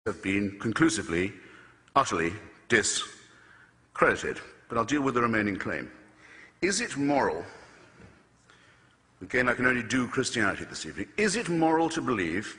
have been conclusively, utterly discredited. But I'll deal with the remaining claim. Is it moral, again I can only do Christianity this evening, is it moral to believe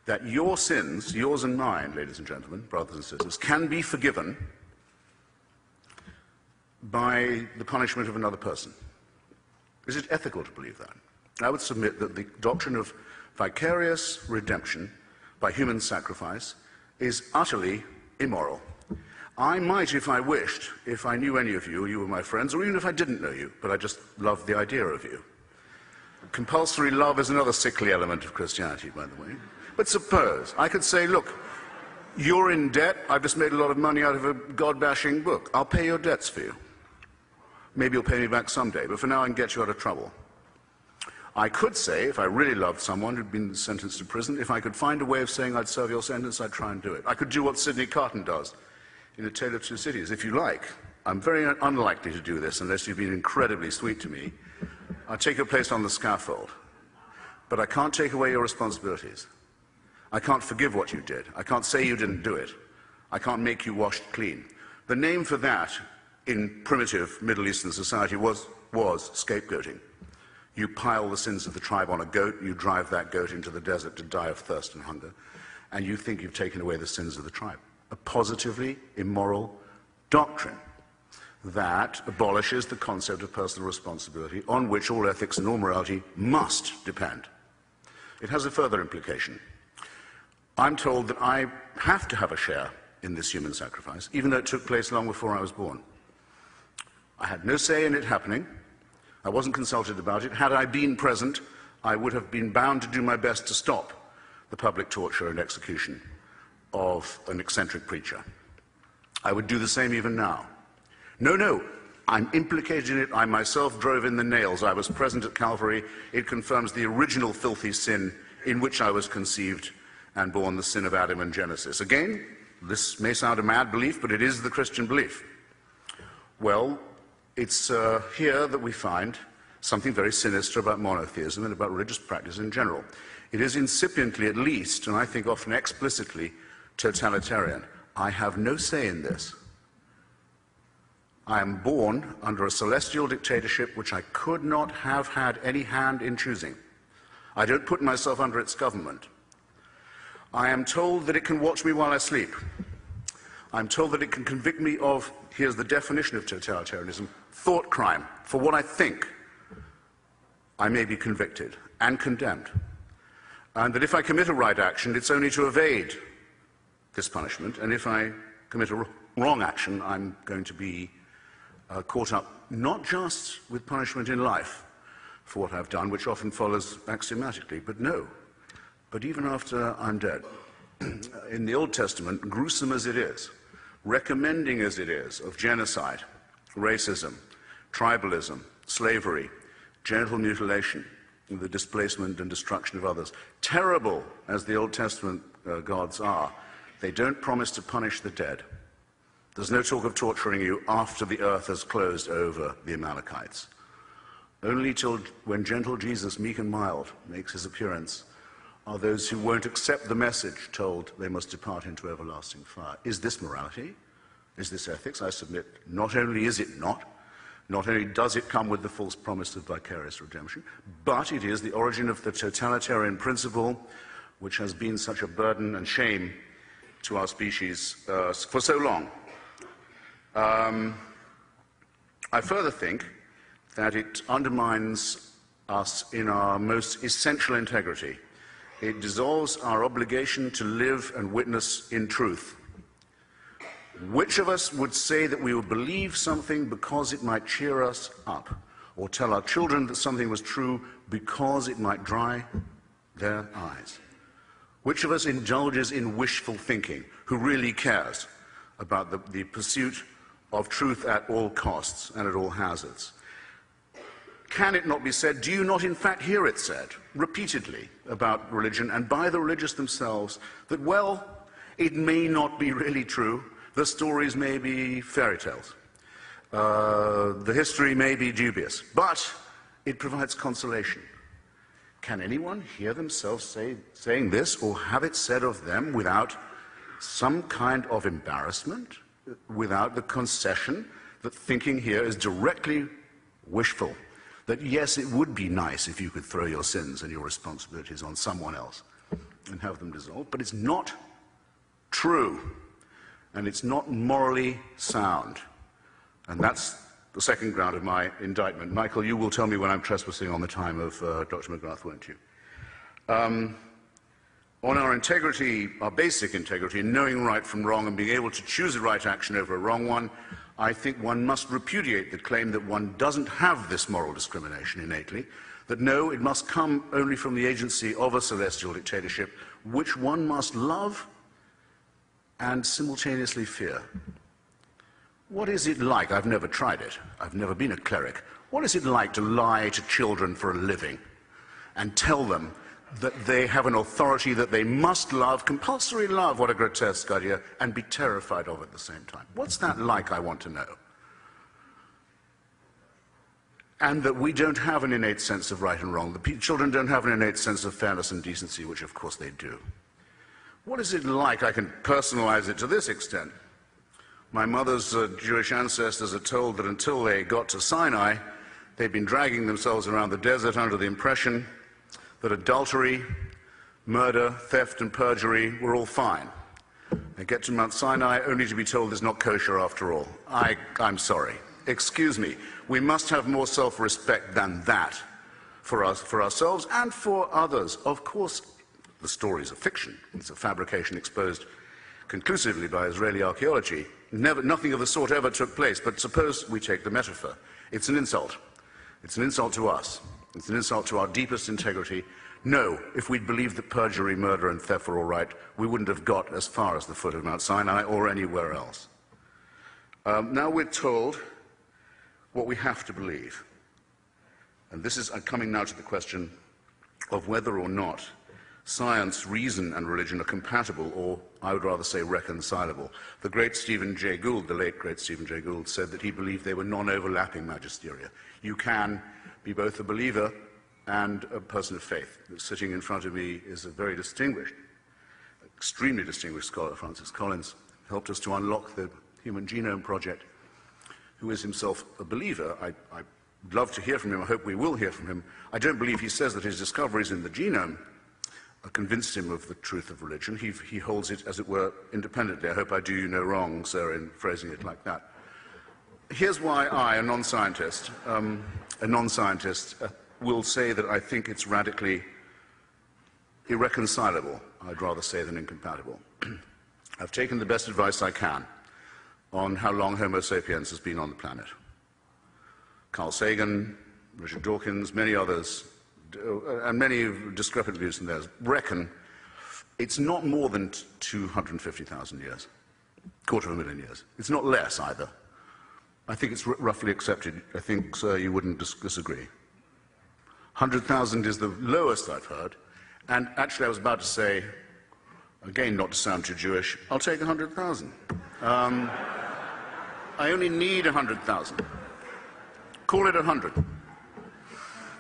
that your sins, yours and mine, ladies and gentlemen, brothers and sisters, can be forgiven by the punishment of another person? Is it ethical to believe that? I would submit that the doctrine of vicarious redemption by human sacrifice is utterly immoral. I might, if I wished, if I knew any of you, or you were my friends, or even if I didn't know you, but I just loved the idea of you. Compulsory love is another sickly element of Christianity, by the way. But suppose I could say, look, you're in debt, I've just made a lot of money out of a God-bashing book. I'll pay your debts for you. Maybe you'll pay me back someday, but for now I can get you out of trouble. I could say, if I really loved someone who'd been sentenced to prison, if I could find a way of saying I'd serve your sentence, I'd try and do it. I could do what Sidney Carton does in A Tale of Two Cities, if you like. I'm very unlikely to do this unless you've been incredibly sweet to me. I'll take your place on the scaffold. But I can't take away your responsibilities. I can't forgive what you did. I can't say you didn't do it. I can't make you washed clean. The name for that in primitive Middle Eastern society was scapegoating. You pile the sins of the tribe on a goat, you drive that goat into the desert to die of thirst and hunger, and you think you've taken away the sins of the tribe. A positively immoral doctrine that abolishes the concept of personal responsibility on which all ethics and all morality must depend. It has a further implication. I'm told that I have to have a share in this human sacrifice, even though it took place long before I was born. I had no say in it happening. I wasn't consulted about it. Had I been present, I would have been bound to do my best to stop the public torture and execution of an eccentric preacher. I would do the same even now. No, I'm implicated in it. I myself drove in the nails. I was present at Calvary. It confirms the original filthy sin in which I was conceived and born, the sin of Adam in Genesis. Again, this may sound a mad belief, but it is the Christian belief. Well, it's here that we find something very sinister about monotheism and about religious practice in general. It is incipiently, at least, and I think often explicitly, totalitarian. I have no say in this. I am born under a celestial dictatorship which I could not have had any hand in choosing. I don't put myself under its government. I am told that it can watch me while I sleep. I'm told that it can convict me of, here's the definition of totalitarianism, thought crime. For what I think, I may be convicted and condemned. And that if I commit a right action, it's only to evade this punishment. And if I commit a wrong action, I'm going to be caught up not just with punishment in life for what I've done, which often follows axiomatically, but even after I'm dead. In the Old Testament, gruesome as it is, recommending as it is of genocide, racism, tribalism, slavery, genital mutilation, the displacement and destruction of others, terrible as the Old Testament gods are, they don't promise to punish the dead. There's no talk of torturing you after the earth has closed over the Amalekites. Only till when gentle Jesus, meek and mild, makes his appearance, are those who won't accept the message told they must depart into everlasting fire. Is this morality? Is this ethics? I submit, not only is it not only does it come with the false promise of vicarious redemption, but it is the origin of the totalitarian principle which has been such a burden and shame to our species for so long. I further think that it undermines us in our most essential integrity. It dissolves our obligation to live and witness in truth. Which of us would say that we would believe something because it might cheer us up, or tell our children that something was true because it might dry their eyes? Which of us indulges in wishful thinking, who really cares about the pursuit of truth at all costs and at all hazards? Can it not be said, do you not in fact hear it said repeatedly about religion and by the religious themselves that, well, it may not be really true, the stories may be fairy tales, the history may be dubious, but it provides consolation? Can anyone hear themselves saying this or have it said of them without some kind of embarrassment without the concession that thinking here is directly wishful. That yes, it would be nice if you could throw your sins and your responsibilities on someone else and have them dissolved, but it's not true, and it's not morally sound. And that's the second ground of my indictment. Michael, you will tell me when I'm trespassing on the time of Dr. McGrath, won't you? On our integrity, our basic integrity, knowing right from wrong and being able to choose a right action over a wrong one, I think one must repudiate the claim that one doesn't have this moral discrimination innately, that no, it must come only from the agency of a celestial dictatorship, which one must love and simultaneously fear. What is it like? I've never tried it. I've never been a cleric. What is it like to lie to children for a living and tell them that they have an authority that they must love, compulsory love, what a grotesque idea, and be terrified of at the same time? What's that like, I want to know? And that we don't have an innate sense of right and wrong. The children don't have an innate sense of fairness and decency, which of course they do. What is it like? I can personalize it to this extent. My mother's Jewish ancestors are told that until they got to Sinai, they'd been dragging themselves around the desert under the impression that adultery, murder, theft, and perjury were all fine. They get to Mount Sinai only to be told it's not kosher after all. I'm sorry. Excuse me. We must have more self-respect than that for us, for ourselves and for others. Of course, the story's a fiction. It's a fabrication exposed conclusively by Israeli archaeology. Nothing of the sort ever took place, but suppose we take the metaphor. It's an insult. It's an insult to us. It's an insult to our deepest integrity. No, if we'd believed that perjury, murder, and theft were all right, we wouldn't have got as far as the foot of Mount Sinai or anywhere else. Now we're told what we have to believe. And this is coming now to the question of whether or not science, reason, and religion are compatible, or I would rather say reconcilable. The great Stephen Jay Gould, the late great Stephen Jay Gould, said that he believed they were non-overlapping magisteria. You can be both a believer and a person of faith. Sitting in front of me is a very distinguished, extremely distinguished scholar, Francis Collins, helped us to unlock the Human Genome Project, who is himself a believer. I'd love to hear from him. I hope we will hear from him. I don't believe he says that his discoveries in the genome convinced him of the truth of religion. He holds it, as it were, independently. I hope I do you no wrong, sir, in phrasing it like that. Here's why I, a non-scientist, will say that I think it's radically irreconcilable, I'd rather say, than incompatible. I've taken the best advice I can on how long Homo sapiens has been on the planet. Carl Sagan, Richard Dawkins, many others, and many discrepant views from theirs, reckon it's not more than 250,000 years, quarter of a million years. It's not less either. I think it's roughly accepted. I think, sir, you wouldn't disagree. 100,000 is the lowest I've heard. And actually, I was about to say, again, not to sound too Jewish, I'll take 100,000. I only need 100,000. Call it 100.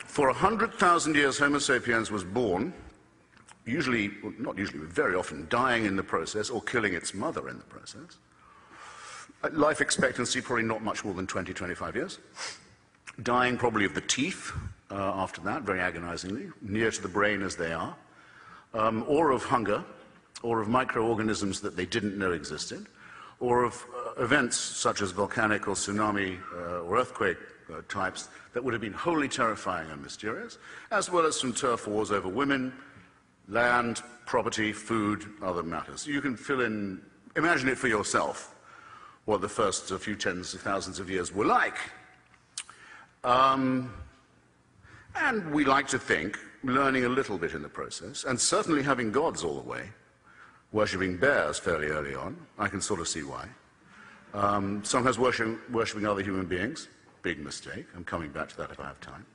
For 100,000 years, Homo sapiens was born, usually, well, not usually, but very often, dying in the process or killing its mother in the process. Life expectancy probably not much more than 20, 25 years. Dying probably of the teeth after that, very agonizingly, near to the brain as they are, or of hunger, or of microorganisms that they didn't know existed, or of events such as volcanic or tsunami or earthquake types that would have been wholly terrifying and mysterious, as well as some turf wars over women, land, property, food, other matters. You can fill in, imagine it for yourself, what the first few tens of thousands of years were like. And we like to think, learning a little bit in the process, and certainly having gods all the way, worshipping bears fairly early on, I can sort of see why. Sometimes worshipping other human beings, big mistake. I'm coming back to that if I have time.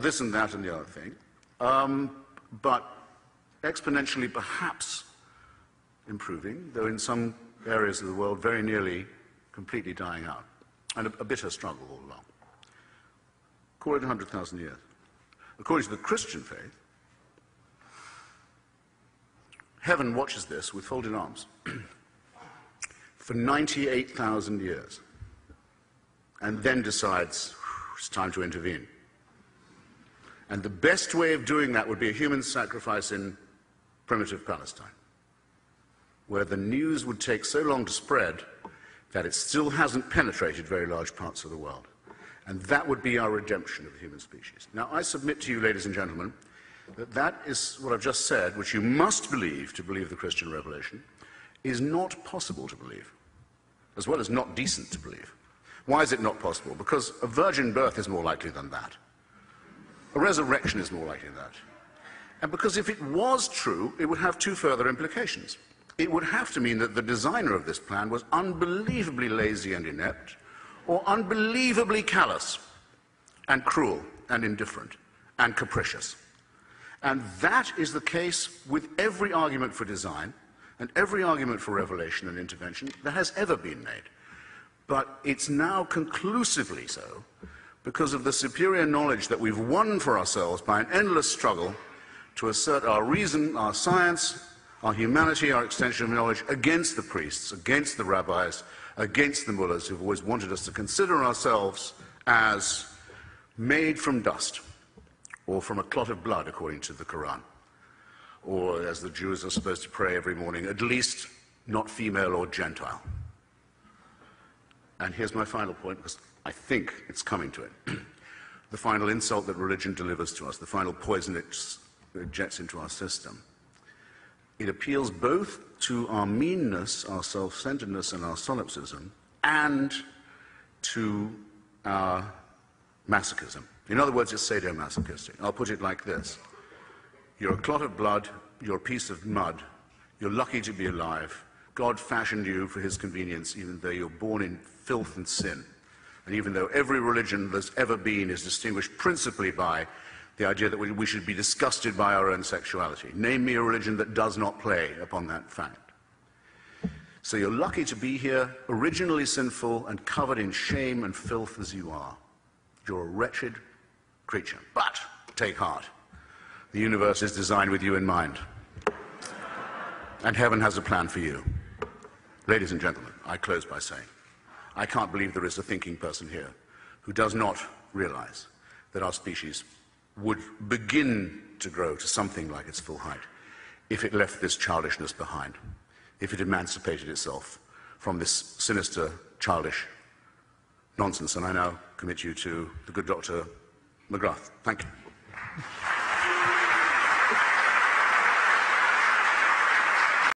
This and that and the other thing. But exponentially perhaps improving, though in some areas of the world very nearly completely dying out, and a bitter struggle all along. Call it 100,000 years. According to the Christian faith, heaven watches this with folded arms for 98,000 years and then decides it's time to intervene. And the best way of doing that would be a human sacrifice in primitive Palestine, where the news would take so long to spread that it still hasn't penetrated very large parts of the world. And that would be our redemption of the human species. Now, I submit to you, ladies and gentlemen, that that is what I've just said, which you must believe to believe the Christian revelation, is not possible to believe, as well as not decent to believe. Why is it not possible? Because a virgin birth is more likely than that. A resurrection is more likely than that. And because if it was true, it would have two further implications. It would have to mean that the designer of this plan was unbelievably lazy and inept, or unbelievably callous and cruel and indifferent and capricious. And that is the case with every argument for design and every argument for revelation and intervention that has ever been made. But it's now conclusively so because of the superior knowledge that we've won for ourselves by an endless struggle to assert our reason, our science, our humanity, our extension of knowledge against the priests, against the rabbis, against the mullahs who've always wanted us to consider ourselves as made from dust or from a clot of blood, according to the Quran, or as the Jews are supposed to pray every morning, at least not female or Gentile. And here's my final point, because I think it's coming to it. The final insult that religion delivers to us, the final poison it injects into our system. It appeals both to our meanness, our self-centeredness, and our solipsism, and to our masochism. In other words, it's sadomasochistic. I'll put it like this. You're a clot of blood, you're a piece of mud, you're lucky to be alive. God fashioned you for his convenience, even though you're born in filth and sin. And even though every religion that's ever been is distinguished principally by the idea that we should be disgusted by our own sexuality. Name me a religion that does not play upon that fact. So you're lucky to be here, originally sinful and covered in shame and filth as you are. You're a wretched creature. But take heart. The universe is designed with you in mind. And heaven has a plan for you. Ladies and gentlemen, I close by saying, I can't believe there is a thinking person here who does not realize that our species would begin to grow to something like its full height if it left this childishness behind, if it emancipated itself from this sinister, childish nonsense. And I now commit you to the good Dr. McGrath. Thank you.